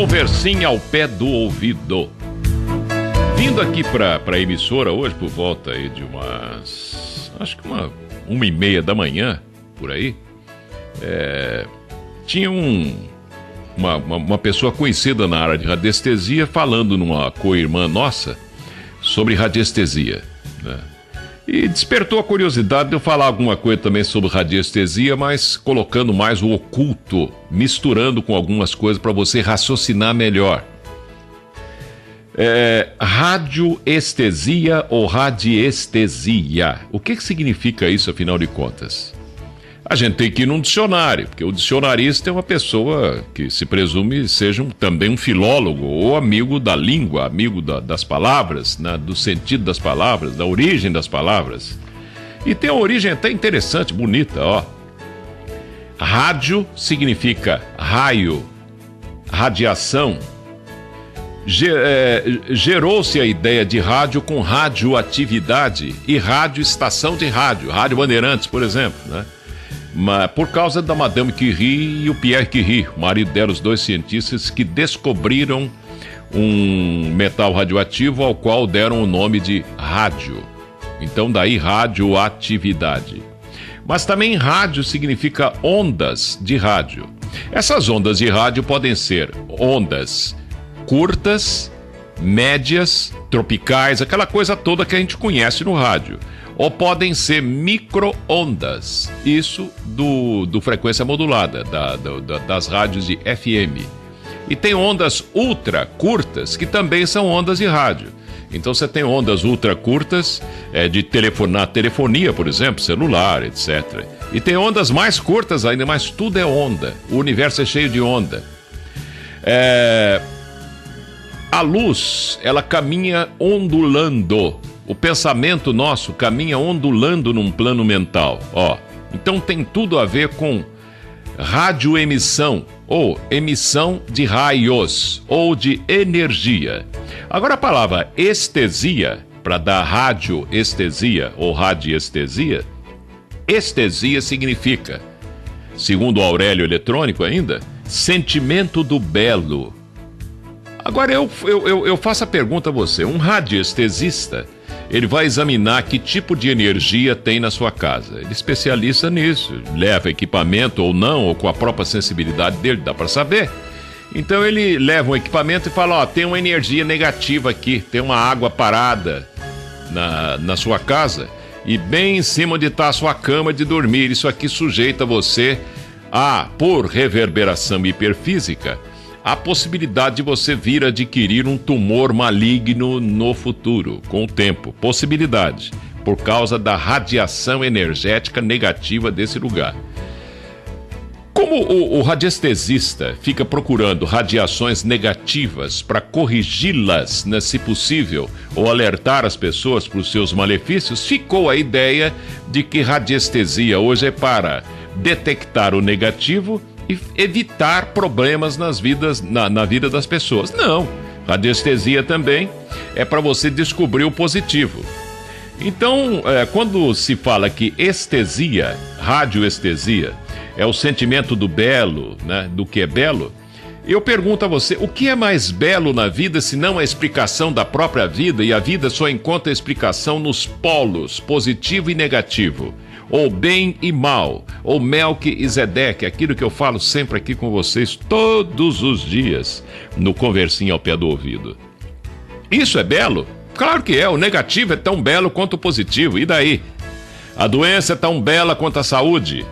Conversinha ao pé do ouvido. Vindo aqui pra emissora hoje por volta aí de acho que 1h30 da manhã, por aí, tinha uma pessoa conhecida na área de radiestesia falando numa co-irmã nossa sobre radiestesia, né? E despertou a curiosidade de eu falar alguma coisa também sobre radiestesia, mas colocando mais o oculto, misturando com algumas coisas para você raciocinar melhor. Radioestesia ou radiestesia? O que significa isso, afinal de contas? A gente tem que ir num dicionário, porque o dicionarista é uma pessoa que se presume seja também um filólogo ou amigo da língua, amigo das palavras, né, do sentido das palavras, da origem das palavras. E tem uma origem até interessante, bonita, ó. Rádio significa raio, radiação. Gerou-se a ideia de rádio com radioatividade e estação de rádio, Rádio Bandeirantes, por exemplo, né? Mas por causa da Madame Curie e o Pierre Curie, o marido dela, os dois cientistas que descobriram um metal radioativo ao qual deram o nome de rádio. Então daí radioatividade. Mas também rádio significa ondas de rádio. Essas ondas de rádio podem ser ondas curtas, médias, tropicais, aquela coisa toda que a gente conhece no rádio. Ou podem ser micro-ondas, isso do frequência modulada, das rádios de FM. E tem ondas ultra curtas, que também são ondas de rádio. Então você tem ondas ultra curtas na telefonia, por exemplo, celular, etc. E tem ondas mais curtas ainda, mas tudo é onda. O universo é cheio de onda. A luz, ela caminha ondulando. O pensamento nosso caminha ondulando num plano mental, ó. Então tem tudo a ver com radioemissão, ou emissão de raios, ou de energia. Agora a palavra estesia, para dar radioestesia ou radiestesia, estesia significa, segundo o Aurélio Eletrônico ainda, sentimento do belo. Agora eu faço a pergunta a você, um radiestesista, ele vai examinar que tipo de energia tem na sua casa. Ele é especialista nisso, leva equipamento ou não, ou com a própria sensibilidade dele, dá para saber. Então ele leva um equipamento e fala, ó, tem uma energia negativa aqui, tem uma água parada na sua casa, e bem em cima onde está a sua cama de dormir, isso aqui sujeita você a, por reverberação hiperfísica, a possibilidade de você vir adquirir um tumor maligno no futuro, com o tempo. Possibilidade, por causa da radiação energética negativa desse lugar. Como o radiestesista fica procurando radiações negativas para corrigi-las, né, se possível, ou alertar as pessoas para os seus malefícios, ficou a ideia de que radiestesia hoje é para detectar o negativo e evitar problemas na vida das pessoas. Não, radiestesia também é para você descobrir o positivo. Então, quando se fala que estesia, radioestesia, é o sentimento do belo, né, do que é belo, eu pergunto a você, o que é mais belo na vida se não a explicação da própria vida, e a vida só encontra explicação nos polos, positivo e negativo, ou bem e mal, ou Melquisedeque, aquilo que eu falo sempre aqui com vocês todos os dias, no Conversinha ao Pé do Ouvido. Isso é belo? Claro que é, o negativo é tão belo quanto o positivo, e daí? A doença é tão bela quanto a saúde.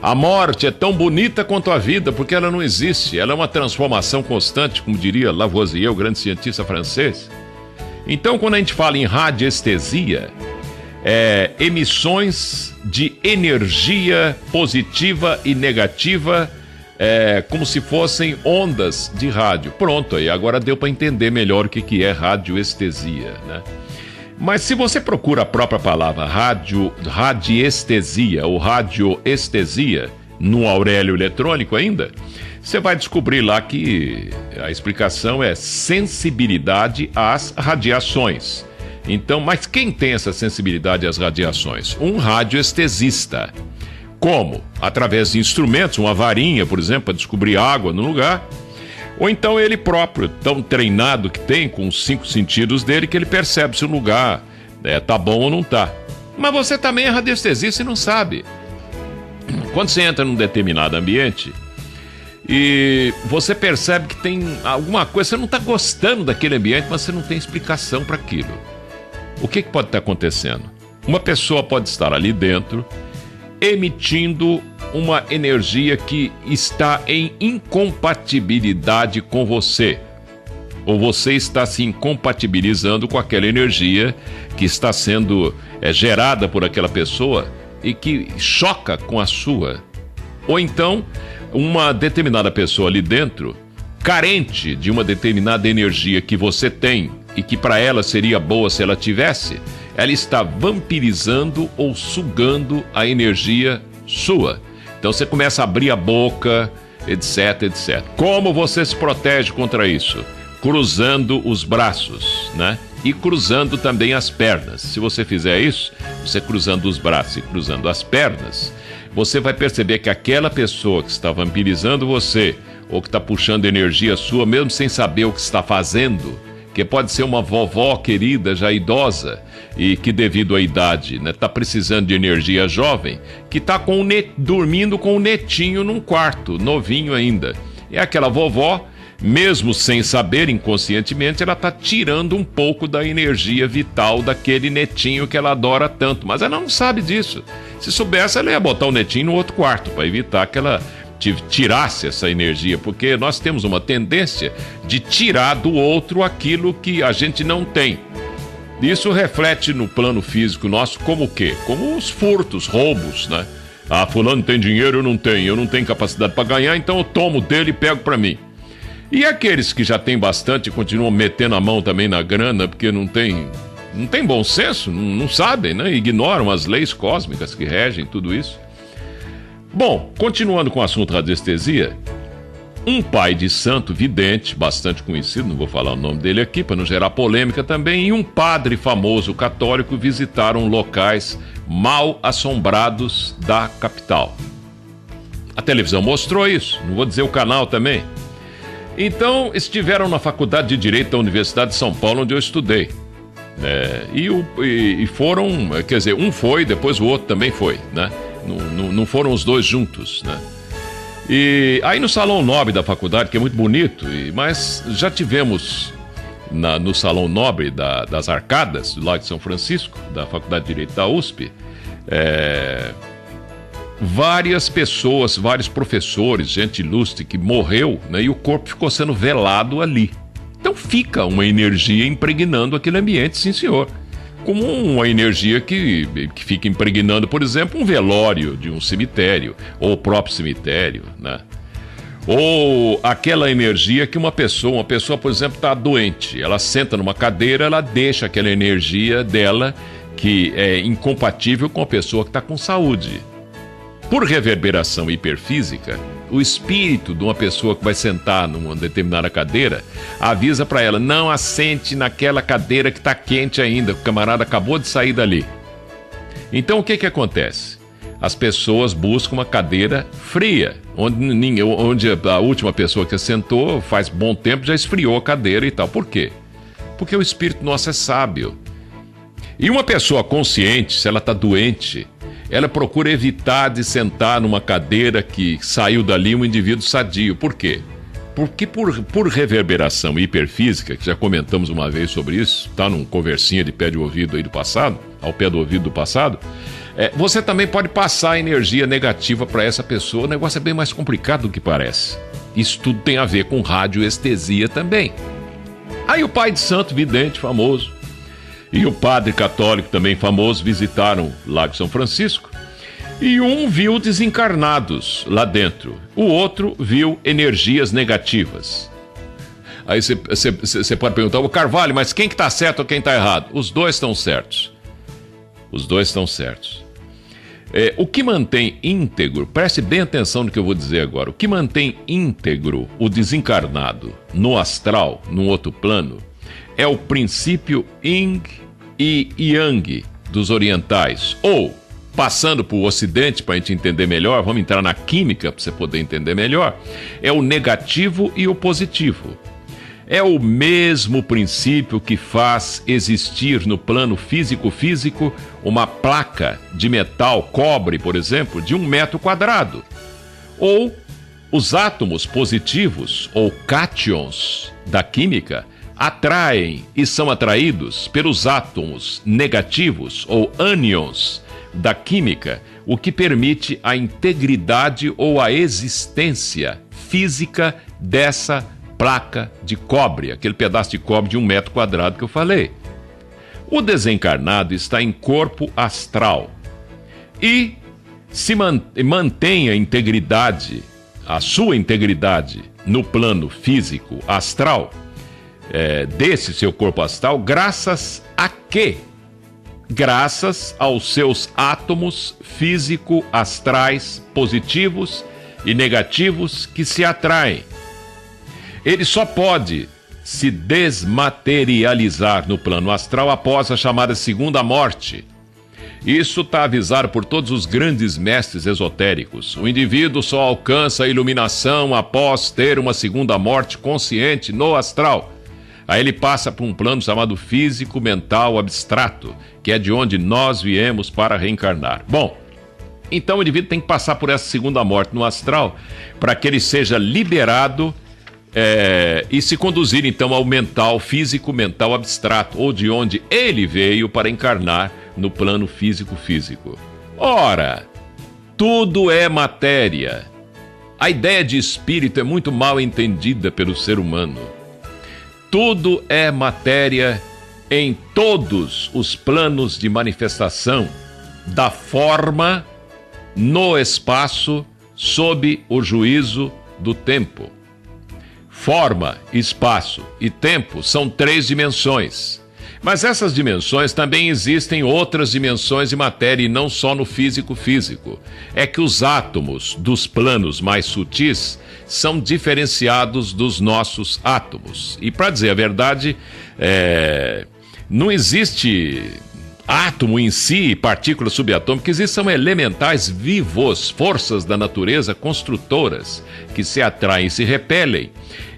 A morte é tão bonita quanto a vida, porque ela não existe, ela é uma transformação constante, como diria Lavoisier, o grande cientista francês. Então, quando a gente fala em radiestesia, emissões de energia positiva e negativa, como se fossem ondas de rádio. Pronto, aí agora deu para entender melhor o que é radioestesia, né? Mas se você procura a própria palavra radiestesia ou radioestesia no Aurélio Eletrônico ainda, você vai descobrir lá que a explicação é sensibilidade às radiações. Então, mas quem tem essa sensibilidade às radiações? Um radioestesista. Como? Através de instrumentos, uma varinha, por exemplo, para descobrir água no lugar, Ou então ele próprio, tão treinado que tem, com os 5 sentidos dele, que ele percebe se o lugar tá bom ou não tá. Mas você também é radiestesista e não sabe. Quando você entra num determinado ambiente e você percebe que tem alguma coisa, você não está gostando daquele ambiente, mas você não tem explicação para aquilo. O que pode estar acontecendo? Uma pessoa pode estar ali dentro emitindo uma energia que está em incompatibilidade com você. Ou você está se incompatibilizando com aquela energia que está sendo gerada por aquela pessoa e que choca com a sua. Ou então, uma determinada pessoa ali dentro, carente de uma determinada energia que você tem e que para ela seria boa se ela tivesse, ela está vampirizando ou sugando a energia sua. Então você começa a abrir a boca, etc, etc. Como você se protege contra isso? Cruzando os braços, né? E cruzando também as pernas. Se você fizer isso, você cruzando os braços e cruzando as pernas, você vai perceber que aquela pessoa que está vampirizando você, ou que está puxando energia sua, mesmo sem saber o que está fazendo, que pode ser uma vovó querida, já idosa, e que devido à idade, né, está precisando de energia jovem, que está dormindo com o netinho num quarto, novinho ainda. É aquela vovó, mesmo sem saber, inconscientemente, ela está tirando um pouco da energia vital daquele netinho que ela adora tanto, mas ela não sabe disso. Se soubesse, ela ia botar o netinho no outro quarto, para evitar que ela tirasse essa energia, porque nós temos uma tendência de tirar do outro aquilo que a gente não tem. Isso reflete no plano físico nosso como o quê? Como os furtos, roubos, né? Ah, fulano tem dinheiro, eu não tenho capacidade para ganhar, então eu tomo dele e pego para mim. E aqueles que já têm bastante continuam metendo a mão também na grana, porque não tem bom senso, não sabem, né? Ignoram as leis cósmicas que regem tudo isso. Bom, continuando com o assunto radiestesia, um pai de santo vidente, bastante conhecido, não vou falar o nome dele aqui para não gerar polêmica também, e um padre famoso católico visitaram locais mal assombrados da capital. A televisão mostrou isso, não vou dizer o canal também. Então, estiveram na Faculdade de Direito da Universidade de São Paulo, onde eu estudei. E foram, quer dizer, um foi, depois o outro também foi, né? Não foram os dois juntos, né? E aí no Salão Nobre da faculdade, que é muito bonito, mas já tivemos no Salão Nobre das Arcadas, do Lago de São Francisco, da Faculdade de Direito da USP, várias pessoas, vários professores, gente ilustre que morreu, né, e o corpo ficou sendo velado ali. Então fica uma energia impregnando aquele ambiente, sim senhor. Como uma energia que fica impregnando, por exemplo, um velório de um cemitério, ou o próprio cemitério, né? Ou aquela energia que uma pessoa, por exemplo, está doente, ela senta numa cadeira, ela deixa aquela energia dela que é incompatível com a pessoa que está com saúde. Por reverberação hiperfísica, o espírito de uma pessoa que vai sentar numa determinada cadeira avisa para ela, não assente naquela cadeira que está quente ainda, o camarada acabou de sair dali. Então o que acontece? As pessoas buscam uma cadeira fria, onde a última pessoa que sentou faz bom tempo já esfriou a cadeira e tal. Por quê? Porque o espírito nosso é sábio. E uma pessoa consciente, se ela está doente, ela procura evitar de sentar numa cadeira que saiu dali um indivíduo sadio. Por quê? Porque por reverberação hiperfísica, que já comentamos uma vez sobre isso, tá num conversinha de pé de ouvido aí do passado, ao pé do ouvido do passado, você também pode passar energia negativa para essa pessoa. O negócio é bem mais complicado do que parece. Isso tudo tem a ver com radioestesia também. Aí o pai de santo vidente famoso e o padre católico também famoso visitaram o Lago de São Francisco, e um viu desencarnados lá dentro, o outro viu energias negativas. Aí você pode perguntar, o Carvalho, mas quem que está certo ou quem está errado? Os dois estão certos. Os dois estão certos. O que mantém íntegro, preste bem atenção no que eu vou dizer agora, o que mantém íntegro o desencarnado no astral, num outro plano, é o princípio Yin e Yang dos orientais, ou passando para o Ocidente para a gente entender melhor, vamos entrar na química para você poder entender melhor, é o negativo e o positivo. É o mesmo princípio que faz existir no plano físico uma placa de metal, cobre, por exemplo, de 1 metro quadrado. Ou os átomos positivos, ou cátions da química, atraem e são atraídos pelos átomos negativos, ou ânions da química, o que permite a integridade ou a existência física dessa placa de cobre, aquele pedaço de cobre de 1 metro quadrado que eu falei. O desencarnado está em corpo astral e se mantém a integridade, a sua integridade no plano físico astral, desse seu corpo astral, graças a quê? Graças aos seus átomos físico-astrais positivos e negativos que se atraem. Ele só pode se desmaterializar no plano astral após a chamada segunda morte. Isso está avisado por todos os grandes mestres esotéricos. O indivíduo só alcança a iluminação após ter uma segunda morte consciente no astral. Aí ele passa por um plano chamado físico, mental, abstrato, que é de onde nós viemos para reencarnar. Bom, então o indivíduo tem que passar por essa segunda morte no astral para que ele seja liberado e se conduzir então ao mental, físico, mental, abstrato, ou de onde ele veio para encarnar no plano físico. Ora, tudo é matéria. A ideia de espírito é muito mal entendida pelo ser humano. Tudo é matéria em todos os planos de manifestação da forma no espaço sob o juízo do tempo. Forma, espaço e tempo são 3 dimensões. Mas essas dimensões também existem outras dimensões de matéria e não só no físico. É que os átomos dos planos mais sutis são diferenciados dos nossos átomos. E para dizer a verdade, não existe átomo em si, partículas subatômicas, existem são elementais vivos, forças da natureza construtoras que se atraem e se repelem.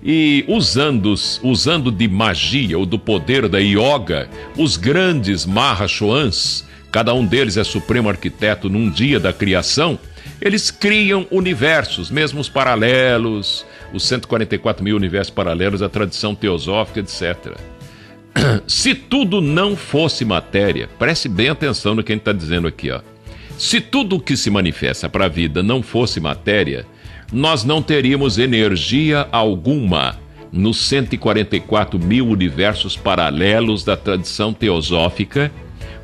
E usando de magia ou do poder da yoga, os grandes Mahashoans, cada um deles é supremo arquiteto num dia da criação, eles criam universos, mesmo os paralelos, os 144 mil universos paralelos, a tradição teosófica, etc. Se tudo não fosse matéria, preste bem atenção no que a gente está dizendo aqui, ó. Se tudo o que se manifesta para a vida não fosse matéria, nós não teríamos energia alguma nos 144 mil universos paralelos da tradição teosófica,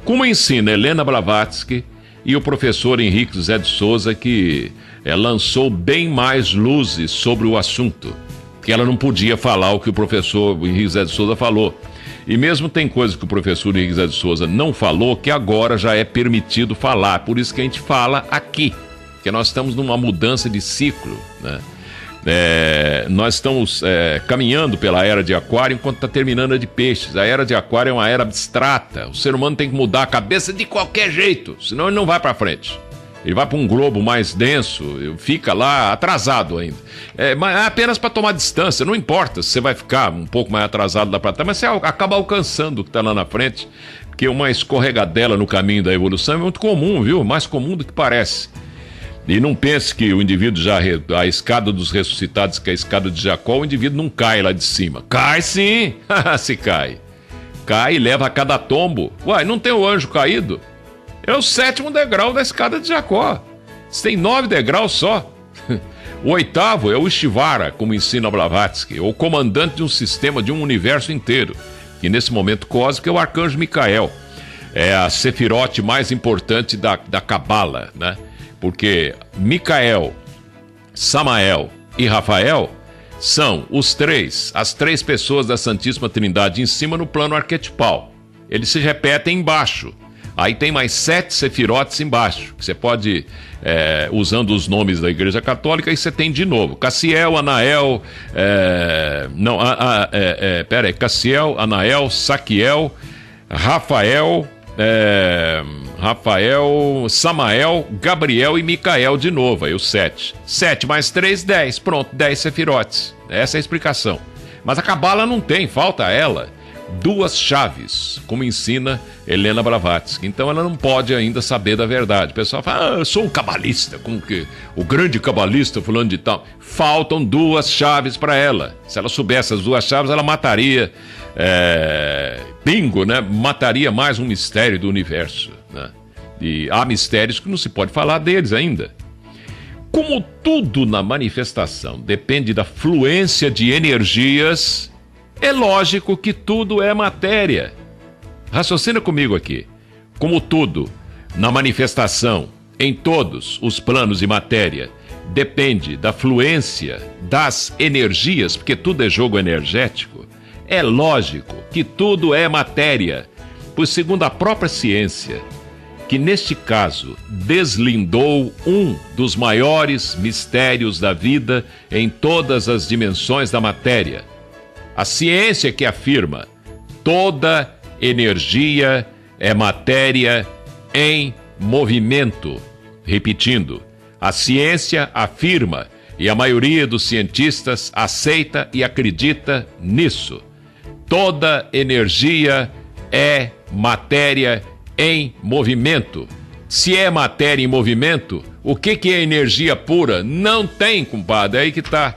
como ensina Helena Blavatsky e o professor Henrique José de Souza, que lançou bem mais luzes sobre o assunto, que ela não podia falar o que o professor Henrique José de Souza falou. E mesmo tem coisas que o professor Henrique José de Souza não falou, que agora já é permitido falar. Por isso que a gente fala aqui, porque nós estamos numa mudança de ciclo, né? Nós estamos caminhando pela era de Aquário enquanto está terminando a de Peixes. A era de Aquário é uma era abstrata. O ser humano tem que mudar a cabeça de qualquer jeito, senão ele não vai para frente. Ele vai para um globo mais denso, fica lá atrasado ainda. Mas é apenas para tomar distância, não importa se você vai ficar um pouco mais atrasado lá para trás, mas você acaba alcançando o que está lá na frente, porque uma escorregadela no caminho da evolução é muito comum, viu? Mais comum do que parece. E não pense que o indivíduo a escada dos ressuscitados, que é a escada de Jacó, o indivíduo não cai lá de cima. Cai sim! Se cai. Cai e leva a cada tombo. Uai, não tem o anjo caído? É o 7º degrau da escada de Jacó. Você tem 9 degraus só. O 8º é o Ishvara, como ensina Blavatsky, o comandante de um sistema, de um universo inteiro, que nesse momento cósmico é o arcanjo Micael. É a sefirote mais importante da Cabala, né? Porque Micael, Samael e Rafael são as 3 pessoas da Santíssima Trindade em cima no plano arquetipal. Eles se repetem embaixo. Aí tem mais 7 sefirotes embaixo, que você pode, usando os nomes da Igreja Católica, e você tem de novo Cassiel, Anael, Cassiel, Anael, Saquiel, Rafael, Rafael, Samael, Gabriel e Micael de novo, aí o 7. 7 mais 3, 10. Pronto, 10 sefirotes. Essa é a explicação. Mas a Cabala não tem, falta ela 2 chaves, como ensina Helena Blavatsky. Então ela não pode ainda saber da verdade. O pessoal fala, eu sou um cabalista, como que o grande cabalista fulano de tal. Faltam 2 chaves para ela. Se ela soubesse as 2 chaves, ela mataria, bingo, né? Mataria mais um mistério do universo, né? E há mistérios que não se pode falar deles ainda. Como tudo na manifestação depende da fluência de energias, é lógico que tudo é matéria. Raciocina comigo aqui. Como tudo na manifestação, em todos os planos de matéria, depende da fluência das energias, porque tudo é jogo energético, é lógico que tudo é matéria, pois segundo a própria ciência, que neste caso deslindou um dos maiores mistérios da vida em todas as dimensões da matéria. A ciência que afirma toda energia é matéria em movimento. Repetindo, a ciência afirma, e a maioria dos cientistas aceita e acredita nisso. Toda energia é matéria em movimento. Se é matéria em movimento, o que é energia pura? Não tem, compadre, é aí que tá.